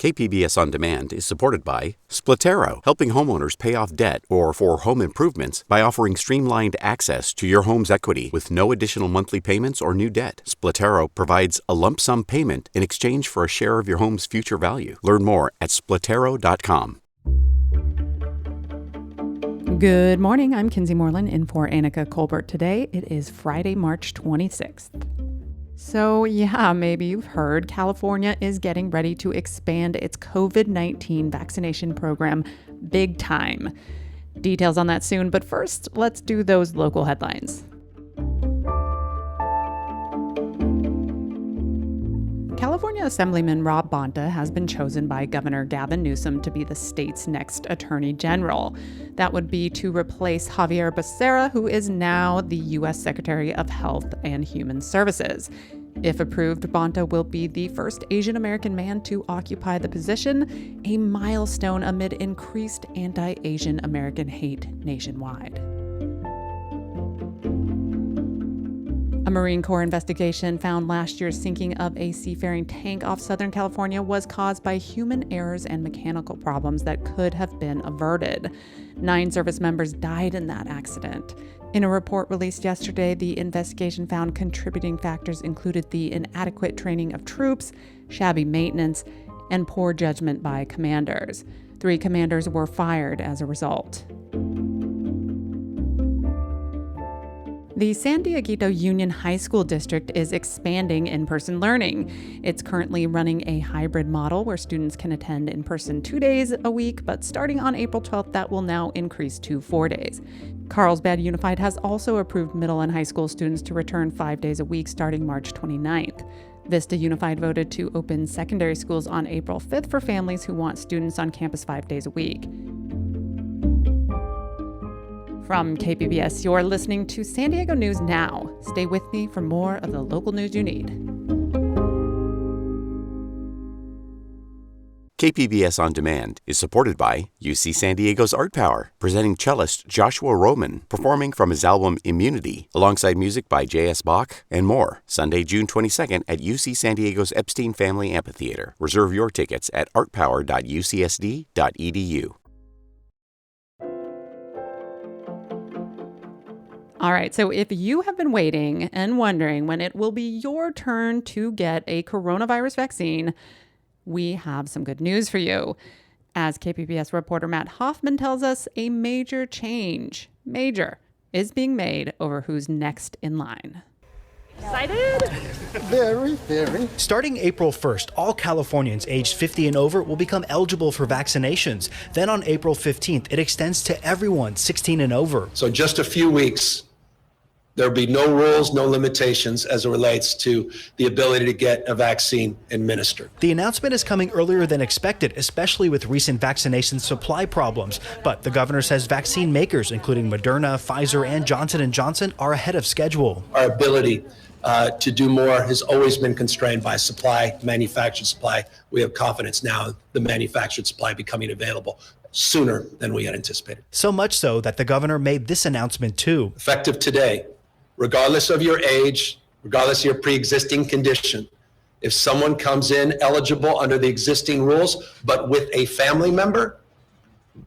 KPBS On Demand is supported by Splatero, helping homeowners pay off debt or for home improvements by offering streamlined access to your home's equity with no additional monthly payments or new debt. Splatero provides a lump sum payment in exchange for a share of your home's future value. Learn more at splatero.com. Good morning. I'm Kinsey Moreland in for Annika Colbert today. It is Friday, March 26th. So yeah, maybe you've heard California is getting ready to expand its COVID-19 vaccination program big time. Details on that soon, but first, let's do those local headlines. California Assemblyman Rob Bonta has been chosen by Governor Gavin Newsom to be the state's next Attorney General. That would be to replace Javier Becerra, who is now the U.S. Secretary of Health and Human Services. If approved, Bonta will be the first Asian American man to occupy the position, a milestone amid increased anti-Asian American hate nationwide. A Marine Corps investigation found last year's sinking of a seafaring tank off Southern California was caused by human errors and mechanical problems that could have been averted. 9 service members died in that accident. In a report released yesterday, the investigation found contributing factors included the inadequate training of troops, shabby maintenance, and poor judgment by commanders. 3 commanders were fired as a result. The San Dieguito Union High School District is expanding in-person learning. It's currently running a hybrid model where students can attend in person 2 days a week, but starting on April 12th, that will now increase to 4 days. Carlsbad Unified has also approved middle and high school students to return 5 days a week starting March 29th. Vista Unified voted to open secondary schools on April 5th for families who want students on campus 5 days a week. From KPBS, you're listening to San Diego News Now. Stay with me for more of the local news you need. KPBS On Demand is supported by UC San Diego's Art Power, presenting cellist Joshua Roman, performing from his album Immunity, alongside music by J.S. Bach and more. Sunday, June 22nd at UC San Diego's Epstein Family Amphitheater. Reserve your tickets at artpower.ucsd.edu. All right, so if you have been waiting and wondering when it will be your turn to get a coronavirus vaccine, we have some good news for you. As KPBS reporter Matt Hoffman tells us, a major change, is being made over who's next in line. Excited? Very, very. Starting April 1st, all Californians aged 50 and over will become eligible for vaccinations. Then on April 15th, it extends to everyone 16 and over. So just a few weeks, there'll be no rules, no limitations as it relates to the ability to get a vaccine administered. The announcement is coming earlier than expected, especially with recent vaccination supply problems. But the governor says vaccine makers, including Moderna, Pfizer, and Johnson & Johnson, are ahead of schedule. Our ability to do more has always been constrained by supply, manufactured supply. We have confidence now in the manufactured supply becoming available sooner than we had anticipated. So much so that the governor made this announcement too. Effective today, regardless of your age, regardless of your pre-existing condition, if someone comes in eligible under the existing rules, but with a family member,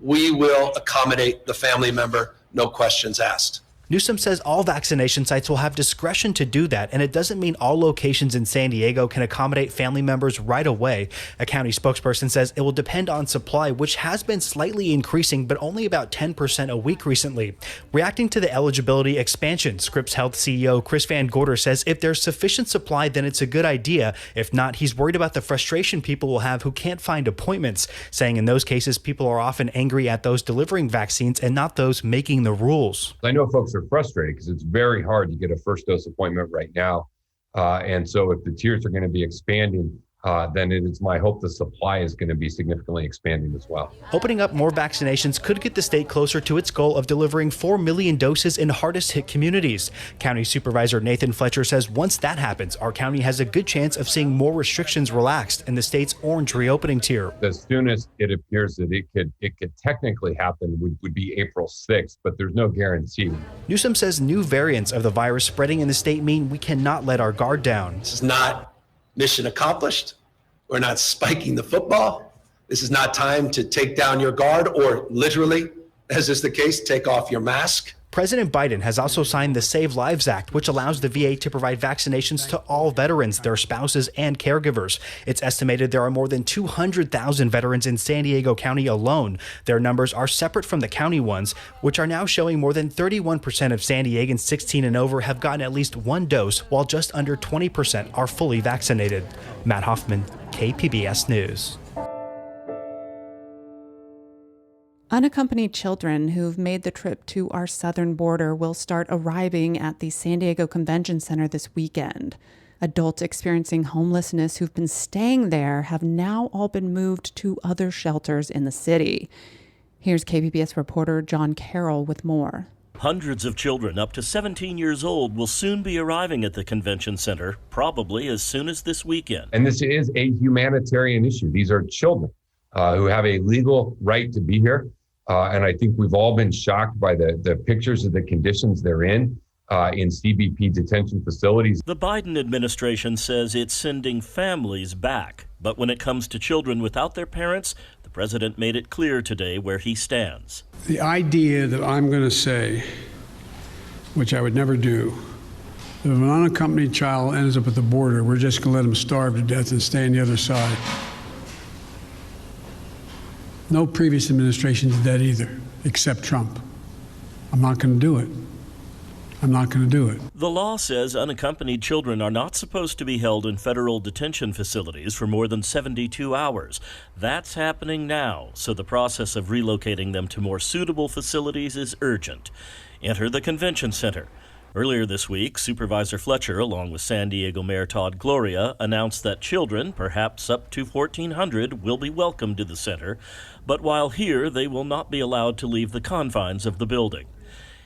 we will accommodate the family member, no questions asked. Newsom says all vaccination sites will have discretion to do that, and it doesn't mean all locations in San Diego can accommodate family members right away. A county spokesperson says it will depend on supply, which has been slightly increasing, but only about 10% a week recently. Reacting to the eligibility expansion, Scripps Health CEO Chris Van Gorder says if there's sufficient supply, then it's a good idea. If not, he's worried about the frustration people will have who can't find appointments, saying in those cases, people are often angry at those delivering vaccines and not those making the rules. I know folks are frustrated because it's very hard to get a first dose appointment right now. And so if the tiers are going to be expanding, then it is my hope the supply is going to be significantly expanding as well. Opening up more vaccinations could get the state closer to its goal of delivering 4 million doses in hardest hit communities. County Supervisor Nathan Fletcher says once that happens, our county has a good chance of seeing more restrictions relaxed in the state's orange reopening tier. The soonest it appears that it could technically happen would be April 6th, but there's no guarantee. Newsom says new variants of the virus spreading in the state mean we cannot let our guard down. This is not mission accomplished. We're not spiking the football. This is not time to take down your guard or literally, as is the case, take off your mask. President Biden has also signed the Save Lives Act, which allows the VA to provide vaccinations to all veterans, their spouses, and caregivers. It's estimated there are more than 200,000 veterans in San Diego County alone. Their numbers are separate from the county ones, which are now showing more than 31% of San Diegans 16 and over have gotten at least one dose, while just under 20% are fully vaccinated. Matt Hoffman, KPBS News. Unaccompanied children who've made the trip to our southern border will start arriving at the San Diego Convention Center this weekend. Adults experiencing homelessness who've been staying there have now all been moved to other shelters in the city. Here's KPBS reporter John Carroll with more. Hundreds of children up to 17 years old will soon be arriving at the convention center, probably as soon as this weekend. And this is a humanitarian issue. These are children who have a legal right to be here. And I think we've all been shocked by the pictures of the conditions they're in CBP detention facilities. The Biden administration says it's sending families back. But when it comes to children without their parents, the president made it clear today where he stands. The idea that I'm going to say, which I would never do, that if an unaccompanied child ends up at the border, we're just going to let him starve to death and stay on the other side. No previous administration did that either, except Trump. I'm not going to do it. I'm not going to do it. The law says unaccompanied children are not supposed to be held in federal detention facilities for more than 72 hours. That's happening now, so the process of relocating them to more suitable facilities is urgent. Enter the convention center. Earlier this week, Supervisor Fletcher, along with San Diego Mayor Todd Gloria, announced that children, perhaps up to 1,400, will be welcomed to the center. But while here, they will not be allowed to leave the confines of the building.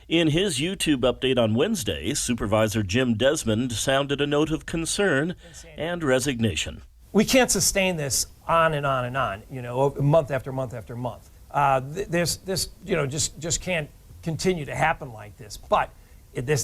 In his YouTube update on Wednesday, Supervisor Jim Desmond sounded a note of concern and resignation. We can't sustain this on and on and on, month after month after month. This just can't continue to happen like this. But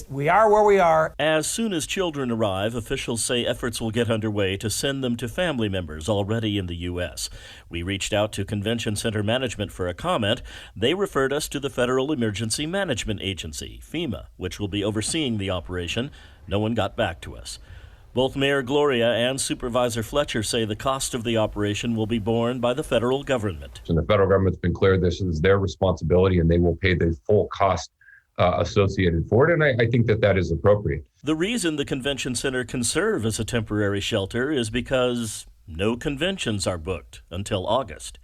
we are where we are. As soon as children arrive, officials say efforts will get underway to send them to family members already in the U.S. We reached out to Convention Center Management for a comment. They referred us to the Federal Emergency Management Agency, FEMA, which will be overseeing the operation. No one got back to us. Both Mayor Gloria and Supervisor Fletcher say the cost of the operation will be borne by the federal government. And the federal government's been clear this is their responsibility and they will pay the full cost associated for it, and I think that is appropriate. The reason the convention center can serve as a temporary shelter is because no conventions are booked until August.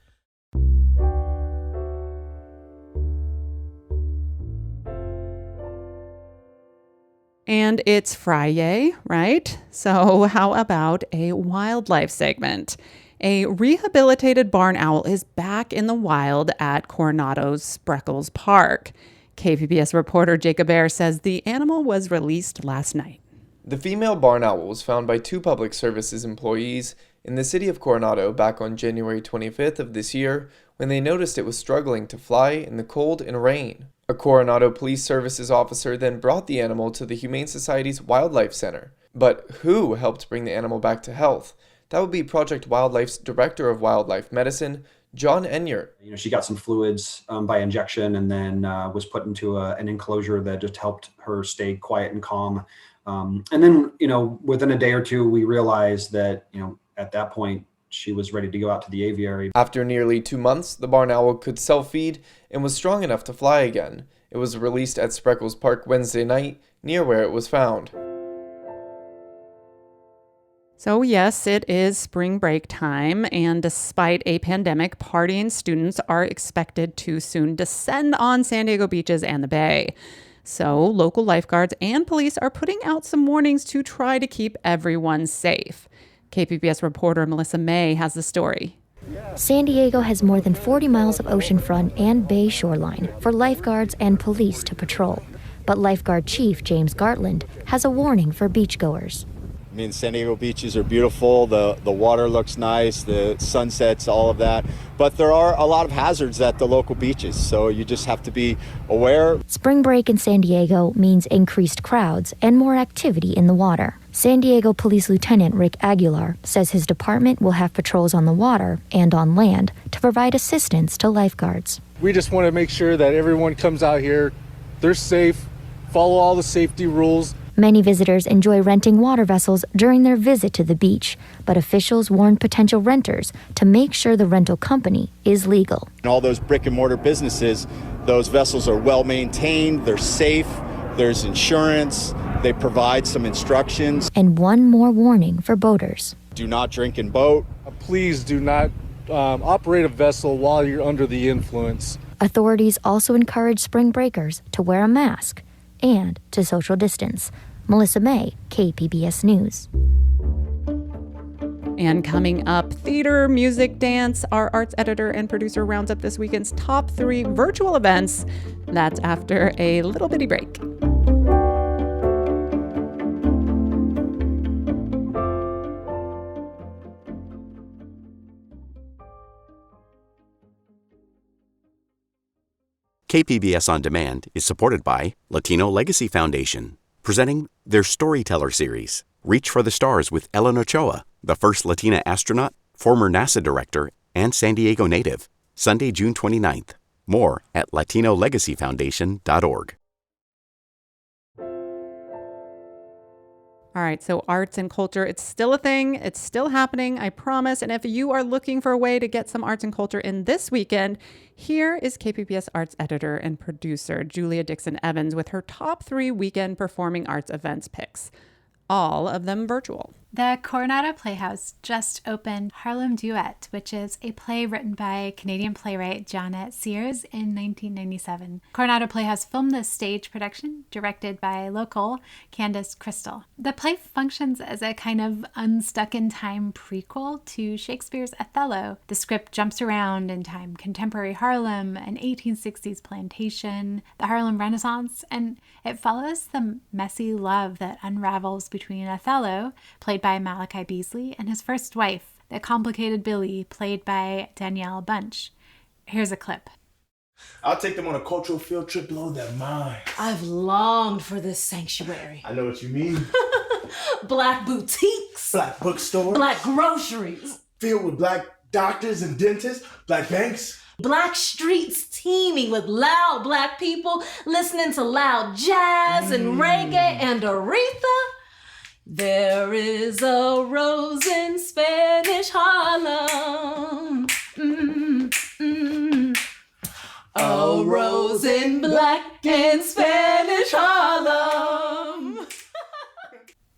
And it's Friday, right? So how about a wildlife segment? A rehabilitated barn owl is back in the wild at Coronado's Spreckles Park. KPBS reporter Jacob Ayre says the animal was released last night. The female barn owl was found by 2 public services employees in the city of Coronado back on January 25th of this year when they noticed it was struggling to fly in the cold and rain. A Coronado Police Services officer then brought the animal to the Humane Society's Wildlife Center. But who helped bring the animal back to health? That would be Project Wildlife's Director of Wildlife Medicine, John Enyart. She got some fluids by injection and then was put into an enclosure that just helped her stay quiet and calm. And then, within a day or two, we realized that, at that point, she was ready to go out to the aviary. After nearly 2 months, the barn owl could self-feed and was strong enough to fly again. It was released at Spreckles Park Wednesday night, near where it was found. So yes, it is spring break time, and despite a pandemic, partying students are expected to soon descend on San Diego beaches and the Bay. So local lifeguards and police are putting out some warnings to try to keep everyone safe. KPBS reporter Melissa May has the story. San Diego has more than 40 miles of oceanfront and bay shoreline for lifeguards and police to patrol. But Lifeguard Chief James Gartland has a warning for beachgoers. I mean, San Diego beaches are beautiful, the water looks nice, the sunsets, all of that. But there are a lot of hazards at the local beaches, so you just have to be aware. Spring break in San Diego means increased crowds and more activity in the water. San Diego Police Lieutenant Rick Aguilar says his department will have patrols on the water and on land provide assistance to lifeguards. We just want to make sure that everyone comes out here, they're safe, follow all the safety rules. Many visitors enjoy renting water vessels during their visit to the beach, but officials warn potential renters to make sure the rental company is legal. In all those brick and mortar businesses, those vessels are well maintained, they're safe, there's insurance, they provide some instructions. And one more warning for boaters. Do not drink and boat. Please do not operate a vessel while you're under the influence. Authorities also encourage spring breakers to wear a mask and to social distance. Melissa May, KPBS News. And coming up, theater, music, dance. Our arts editor and producer rounds up this weekend's top 3 virtual events. That's after a little bitty break. KPBS On Demand is supported by Latino Legacy Foundation, presenting their Storyteller series, Reach for the Stars with Ellen Ochoa, the first Latina astronaut, former NASA director, and San Diego native, Sunday, June 29th. More at latinolegacyfoundation.org. All right, so arts and culture, it's still a thing. It's still happening, I promise. And if you are looking for a way to get some arts and culture in this weekend, here is KPBS arts editor and producer Julia Dixon Evans with her top 3 weekend performing arts events picks, all of them virtual. The Coronado Playhouse just opened Harlem Duet, which is a play written by Canadian playwright Janet Sears in 1997. Coronado Playhouse filmed this stage production, directed by local Candace Crystal. The play functions as a kind of unstuck-in-time prequel to Shakespeare's Othello. The script jumps around in time: contemporary Harlem, an 1860s plantation, the Harlem Renaissance, and it follows the messy love that unravels between Othello, played by Malachi Beasley, and his first wife, the complicated Billy, played by Danielle Bunch. Here's a clip. I'll take them on a cultural field trip, blow their mind. I've longed for this sanctuary. I know what you mean. Black boutiques. Black bookstores. Black groceries. Filled with black doctors and dentists. Black banks. Black streets teeming with loud black people listening to loud jazz and reggae and Aretha. There is a rose in Spanish Harlem. A rose in black and Spanish Harlem.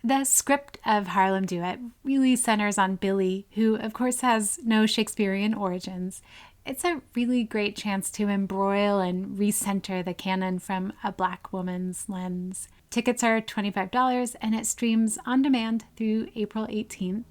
The script of Harlem Duet really centers on Billy, who of course has no Shakespearean origins. It's a really great chance to embroil and recenter the canon from a Black woman's lens. Tickets are $25 and it streams on demand through April 18th.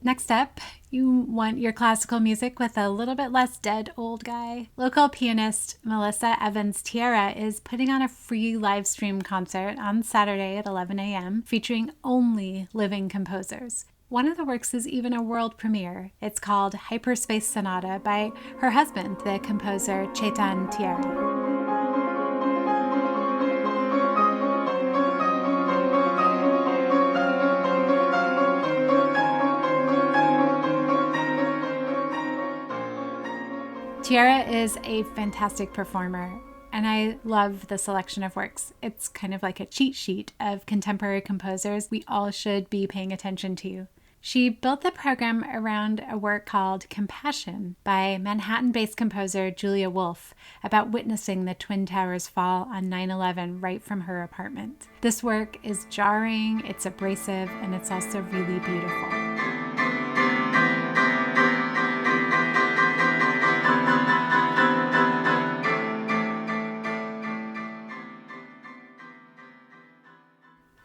Next up, you want your classical music with a little bit less dead old guy. Local pianist Melissa Evans Tierra is putting on a free live stream concert on Saturday at 11 a.m. featuring only living composers. One of the works is even a world premiere. It's called Hyperspace Sonata by her husband, the composer Chetan Tierra. Tierra is a fantastic performer, and I love the selection of works. It's kind of like a cheat sheet of contemporary composers we all should be paying attention to. She built the program around a work called Compassion by Manhattan-based composer Julia Wolfe about witnessing the Twin Towers fall on 9/11 right from her apartment. This work is jarring, it's abrasive, and it's also really beautiful.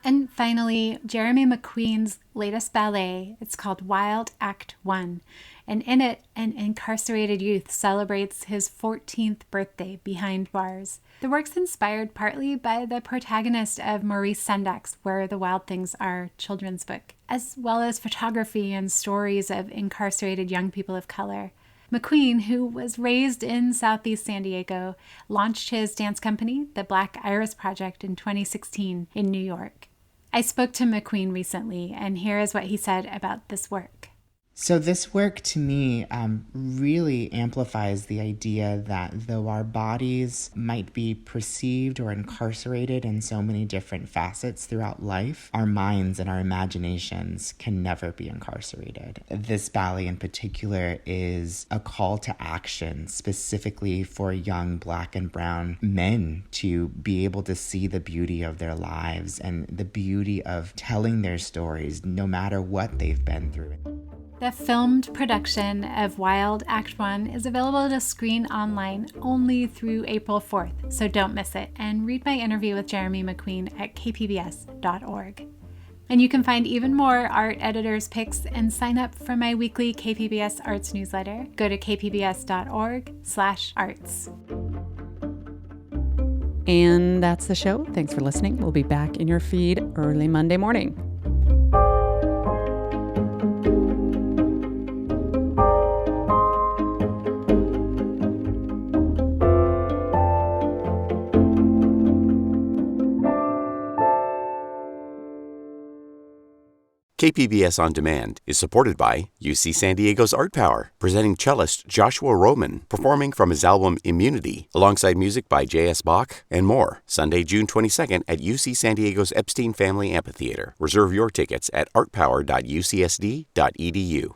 And finally, Jeremy McQueen's latest ballet. It's called Wild Act 1. And in it, an incarcerated youth celebrates his 14th birthday behind bars. The work's inspired partly by the protagonist of Maurice Sendak's Where the Wild Things Are children's book, as well as photography and stories of incarcerated young people of color. McQueen, who was raised in Southeast San Diego, launched his dance company, the Black Iris Project, in 2016 in New York. I spoke to McQueen recently, and here is what he said about this work. So this work to me really amplifies the idea that though our bodies might be perceived or incarcerated in so many different facets throughout life, our minds and our imaginations can never be incarcerated. This ballet in particular is a call to action specifically for young Black and brown men to be able to see the beauty of their lives and the beauty of telling their stories no matter what they've been through. The filmed production of Wild Act 1 is available to screen online only through April 4th, so don't miss it. And read my interview with Jeremy McQueen at kpbs.org. And you can find even more art editors' picks and sign up for my weekly KPBS Arts newsletter. Go to kpbs.org/arts. And that's the show. Thanks for listening. We'll be back in your feed early Monday morning. KPBS On Demand is supported by UC San Diego's Art Power, presenting cellist Joshua Roman, performing from his album Immunity, alongside music by J.S. Bach and more, Sunday, June 22nd at UC San Diego's Epstein Family Amphitheater. Reserve your tickets at artpower.ucsd.edu.